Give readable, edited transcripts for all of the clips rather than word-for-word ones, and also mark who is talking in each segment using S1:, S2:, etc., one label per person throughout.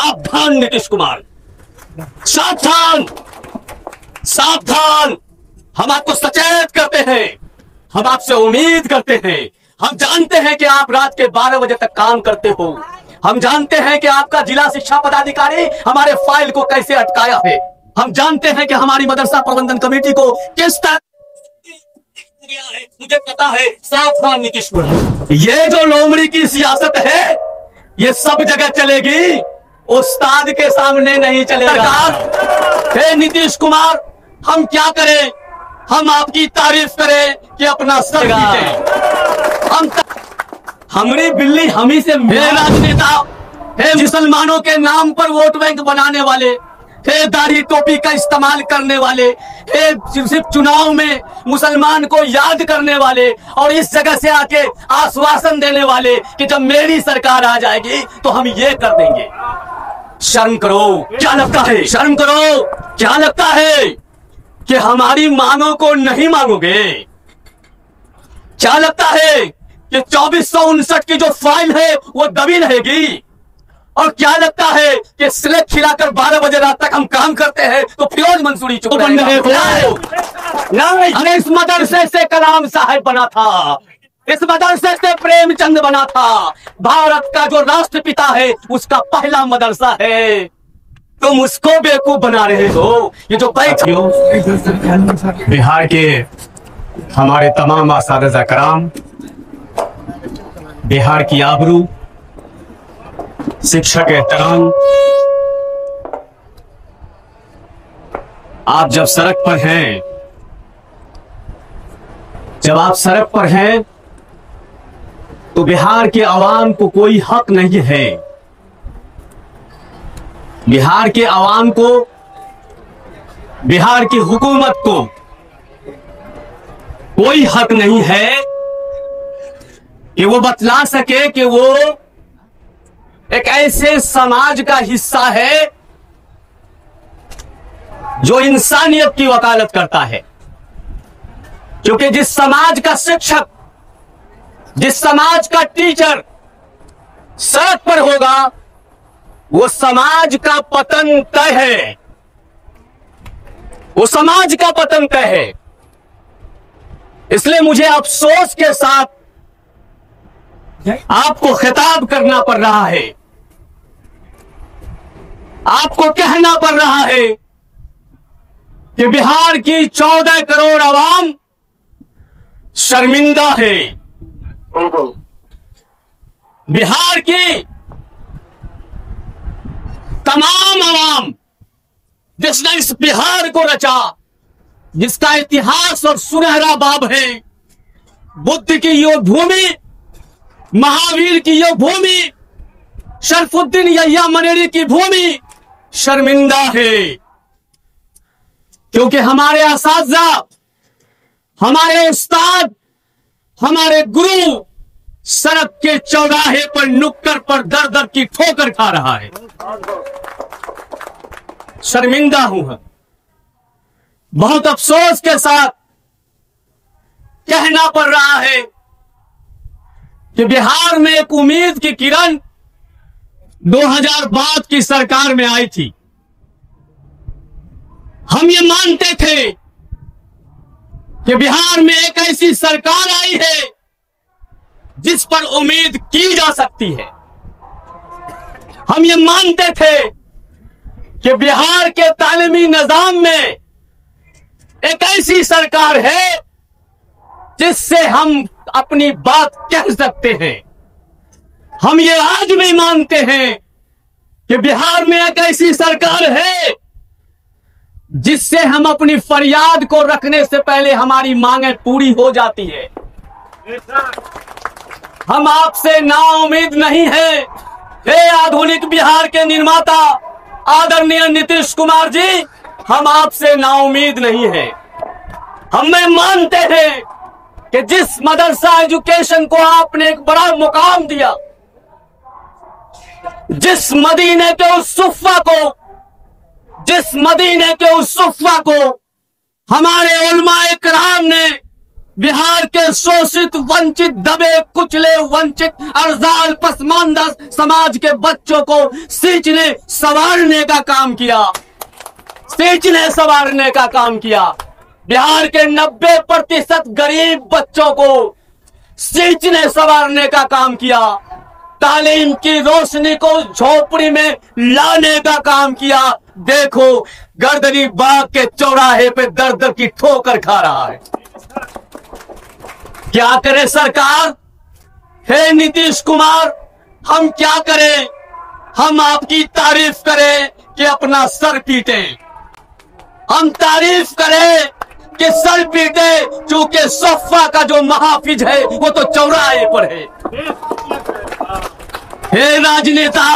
S1: सावधान नीतीश कुमार, सावधान सावधान। हम आपको सचेत करते हैं, हम आपसे उम्मीद करते हैं। हम जानते हैं कि आप रात के 12 बजे तक काम करते हो। हम जानते हैं कि आपका जिला शिक्षा पदाधिकारी हमारे फाइल को कैसे अटकाया है। हम जानते हैं कि हमारी मदरसा प्रबंधन कमेटी को किस तरह है, मुझे पता है। सावधान नीतीश कुमार, ये जो लोमड़ी की सियासत है ये सब जगह चलेगी, उस्ताद के सामने नहीं चलेगा। हे नीतीश कुमार, हम क्या करें? हम आपकी तारीफ करें कि अपना सर हम हमारी बिल्ली हमी से राजनेता है, मुसलमानों के नाम पर वोट बैंक बनाने वाले, हे दाढ़ी टोपी का इस्तेमाल करने वाले, हे सिर्फ चुनाव में मुसलमान को याद करने वाले और इस जगह से आके आश्वासन देने वाले कि जब मेरी सरकार आ जाएगी तो हम ये कर देंगे। शर्म करो, क्या लगता है? शर्म करो, क्या लगता है कि हमारी मांगों को नहीं मांगोगे? क्या लगता है कि 2459 की जो फाइल है वो दबी रहेगी? और क्या लगता है कि स्लेट खिलाकर 12 बजे रात तक हम काम करते हैं तो फिरोज मंसूरी चुप रहेगा? अरे इस मदरसे से कलाम साहब बना था, इस मदरसे से प्रेमचंद बना था। भारत का जो राष्ट्रपिता है उसका पहला मदरसा है। तुम उसको बेवकूफ बना रहे हो। ये जो बिहार के हमारे तमाम असातिज़ा कराम, बिहार की आबरू, शिक्षक एहतराम, आप जब सड़क पर हैं, जब आप सड़क पर हैं तो बिहार के आवाम को कोई हक नहीं है। बिहार के आवाम को, बिहार की हुकूमत को कोई हक नहीं है कि वो बतला सके कि वो एक ऐसे समाज का हिस्सा है जो इंसानियत की वकालत करता है। क्योंकि जिस समाज का शिक्षक, जिस समाज का टीचर सड़क पर होगा वो समाज का पतन तय है, वो समाज का पतन तय है। इसलिए मुझे अफसोस के साथ आपको खिताब करना पड़ रहा है, आपको कहना पड़ रहा है कि बिहार की 14 करोड़ आवाम शर्मिंदा है। बिहार की तमाम आवाम जिसने इस बिहार को रचा, जिसका इतिहास और सुनहरा बाब है, बुद्ध की यो भूमि, महावीर की यो भूमि, शरफुद्दीन यहिया मनेरी की भूमि शर्मिंदा है। क्योंकि हमारे असातिज़ा, हमारे उस्ताद, हमारे गुरु सड़क के चौराहे पर नुक्कड़ पर दर दर की ठोकर खा रहा है। शर्मिंदा हूं हम। बहुत अफसोस के साथ कहना पड़ रहा है कि बिहार में एक उम्मीद की किरण 2012 की सरकार में आई थी। हम ये मानते थे कि बिहार में एक ऐसी सरकार आई है जिस पर उम्मीद की जा सकती है। हम ये मानते थे कि बिहार के तालीमी निजाम में एक ऐसी सरकार है जिससे हम अपनी बात कह सकते हैं। हम ये आज भी मानते हैं कि बिहार में एक ऐसी सरकार है जिससे हम अपनी फरियाद को रखने से पहले हमारी मांगें पूरी हो जाती है। हम आपसे नाउम्मीद नहीं है। हे आधुनिक बिहार के निर्माता आदरणीय नीतीश कुमार जी, हम आपसे नाउम्मीद नहीं है। हमें मानते हैं कि जिस मदरसा एजुकेशन को आपने एक बड़ा मुकाम दिया, जिस मदीने के उस सुफ़्फ़ा को, जिस मदीने के उस सुफ़्फ़ा को हमारे उलमा इकराम ने बिहार के शोषित, वंचित, दबे कुचले, वंचित, अर्जाल, पसमानदा समाज के बच्चों को सींचने संवारने का काम किया, सींचने संवारने का काम किया। बिहार के 90% गरीब बच्चों को सींचने संवारने का काम किया। तालीम की रोशनी को झोपड़ी में लाने का काम किया। देखो गर्दनी बाग के चौराहे पे दर दर की ठोकर खा रहा है। क्या करे सरकार? हे नीतीश कुमार, हम क्या करें? हम आपकी तारीफ करें कि अपना सर पीटे? हम तारीफ करें कि सर पीटे क्योंकि सफा का जो महाफिज है वो तो चौराहे पर है। हे राजनेता,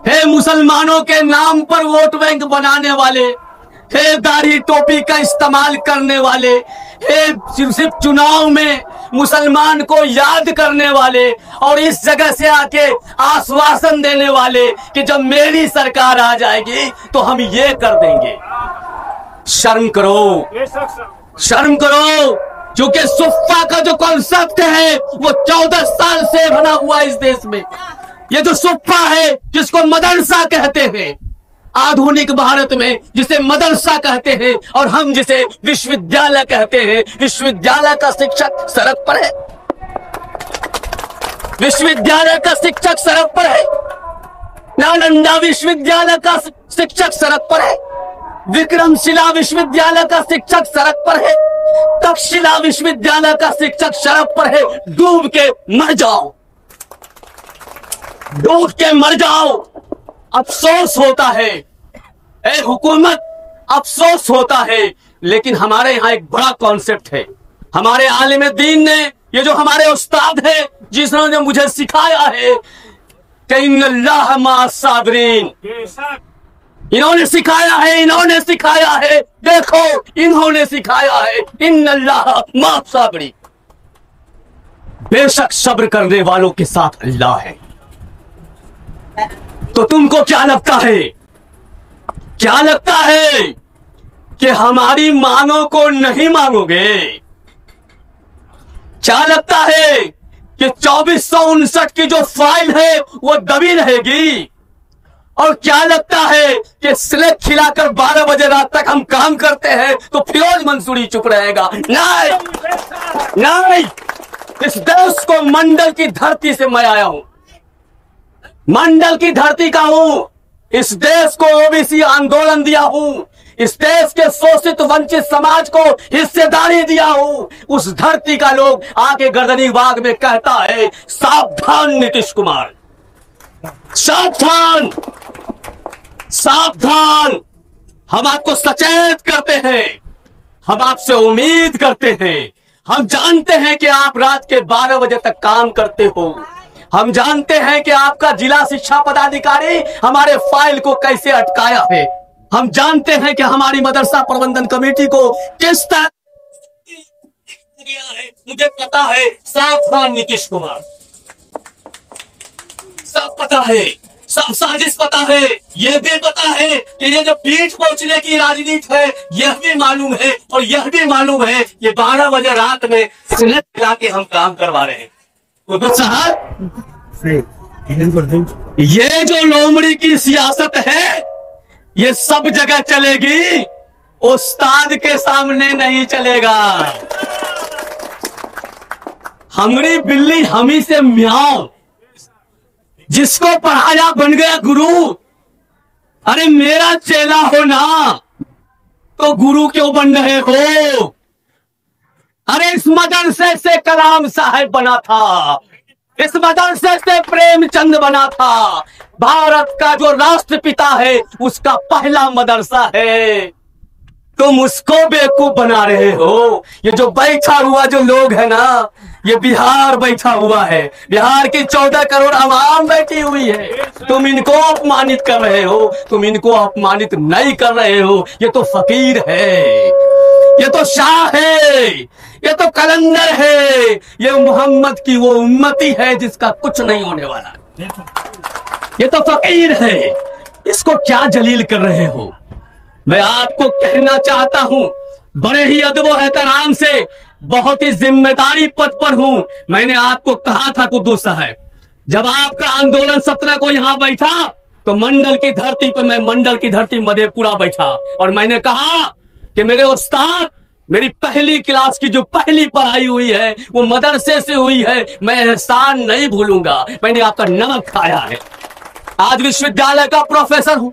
S1: हे मुसलमानों के नाम पर वोट बैंक बनाने वाले, हे दाढ़ी टोपी का इस्तेमाल करने वाले, हे सिर्फ चुनाव में मुसलमान को याद करने वाले और इस जगह से आके आश्वासन देने वाले कि जब मेरी सरकार आ जाएगी तो हम ये कर देंगे। शर्म करो, शर्म करो, क्योंकि सुफ्फा का जो कॉन्सेप्ट है वो 14 साल से बना हुआ है इस देश में। ये जो सुफ्फा है जिसको मदरसा कहते हैं आधुनिक भारत में, जिसे मदरसा कहते हैं और हम जिसे विश्वविद्यालय कहते हैं, विश्वविद्यालय का शिक्षक सड़क पर है, विश्वविद्यालय का शिक्षक सड़क पर है, नालंदा विश्वविद्यालय का शिक्षक सड़क पर है, विक्रमशिला विश्वविद्यालय का शिक्षक सड़क पर है, तक्षशिला विश्वविद्यालय का शिक्षक सड़क पर है। डूब के मर जाओ, डूब के मर जाओ। अफसोस होता है ए हुकूमत, अफसोस होता है, लेकिन हमारे यहाँ एक बड़ा कॉन्सेप्ट है। हमारे आलिम दीन ने, ये जो हमारे उस्ताद है जिन्होंने मुझे सिखाया है कि इन्नल्लाह मअस साबिरीन, इन्होंने सिखाया है, इन्होंने सिखाया है, देखो इन्होंने सिखाया है इन्नल्लाह मअस साबिरीन। बेशक सब्र करने वालों के साथ अल्लाह है। तो तुमको क्या लगता है, क्या लगता है कि हमारी मांगों को नहीं मांगोगे? क्या लगता है कि 2459 की जो फाइल है वो दबी रहेगी? और क्या लगता है कि स्लेट खिलाकर 12 बजे रात तक हम काम करते हैं तो फिरोज मंसूरी चुप रहेगा? नहीं, नहीं, इस देश को मंडल की धरती से मैं आया हूं, मंडल की धरती का हूं। इस देश को ओबीसी आंदोलन दिया हूं, इस देश के शोषित वंचित समाज को हिस्सेदारी दिया हूं। उस धरती का लोग आके गर्दनी बाग में कहता है सावधान नीतीश कुमार, सावधान, सावधान। हम आपको सचेत करते हैं, हम आपसे उम्मीद करते हैं। हम जानते हैं कि आप रात के 12 बजे तक काम करते हो। हम जानते हैं कि आपका जिला शिक्षा पदाधिकारी हमारे फाइल को कैसे अटकाया है। हम जानते हैं कि हमारी मदरसा प्रबंधन कमेटी को किस तरह है, मुझे पता है। सावधान नीतीश कुमार, सब पता है, सब साजिश पता है। यह भी पता है कि ये जो पीठ पोंछने की राजनीति है यह भी मालूम है, और यह भी मालूम है ये 12 बजे रात में स्लेट खिला के हम काम करवा रहे हैं। ये जो लोमड़ी की सियासत है ये सब जगह चलेगी, उस्ताद के सामने नहीं चलेगा। हमारी बिल्ली हमी से म्याऊं, जिसको पढ़ाया बन गया गुरु। अरे मेरा चेला हो ना तो गुरु क्यों बन रहे हो? अरे इस मदरसे से कलाम साहब बना था, इस मदरसे से प्रेमचंद बना था। भारत का जो राष्ट्रपिता है उसका पहला मदरसा है। तुम उसको बेवकूफ बना रहे हो। ये जो बैठा हुआ जो लोग है ना, ये बिहार बैठा हुआ है, बिहार की 14 करोड़ आवाम बैठी हुई है। तुम इनको अपमानित कर रहे हो, तुम इनको अपमानित नहीं कर रहे हो। ये तो फकीर है, ये तो शाह है, ये तो कलंदर है, ये मोहम्मद की वो उम्मती है जिसका कुछ नहीं होने वाला। ये तो फकीर है, इसको क्या जलील कर रहे हो? मैं आपको कहना चाहता हूं बड़े ही अदब और एहतराम से, बहुत ही जिम्मेदारी पद पर हूं। मैंने आपको कहा था कुद्दूस साहब, जब आपका आंदोलन 17 को यहां बैठा तो मंडल की धरती पर, मैं मंडल की धरती मधेपुरा बैठा और मैंने कहा कि मेरे उस्ताद, मेरी पहली क्लास की जो पहली पढ़ाई हुई है वो मदरसे से हुई है, मैं एहसान नहीं भूलूंगा। मैंने आपका नमक खाया है। आज विश्वविद्यालय का प्रोफेसर हूं।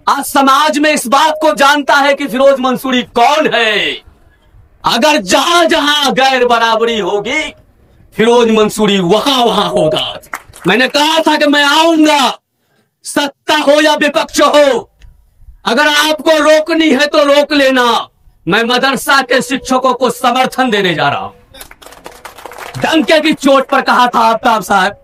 S1: आज समाज में इस बात को जानता है कि फिरोज मंसूरी कौन है। अगर जहां जहां गैर बराबरी होगी, फिरोज मंसूरी वहां वहां होगा। मैंने कहा था कि मैं आऊंगा, सत्ता हो या विपक्ष हो, अगर आपको रोकनी है तो रोक लेना। मैं मदरसा के शिक्षकों को समर्थन देने जा रहा हूं। डंके की चोट पर कहा था आफ्ताब साहब,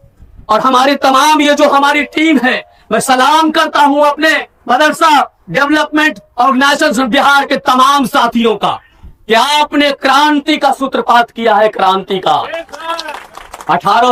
S1: और हमारी तमाम ये जो हमारी टीम है, मैं सलाम करता हूं अपने मदरसा डेवलपमेंट ऑर्गेनाइजेशन बिहार के तमाम साथियों का कि आपने क्रांति का सूत्रपात किया है। क्रांति का 18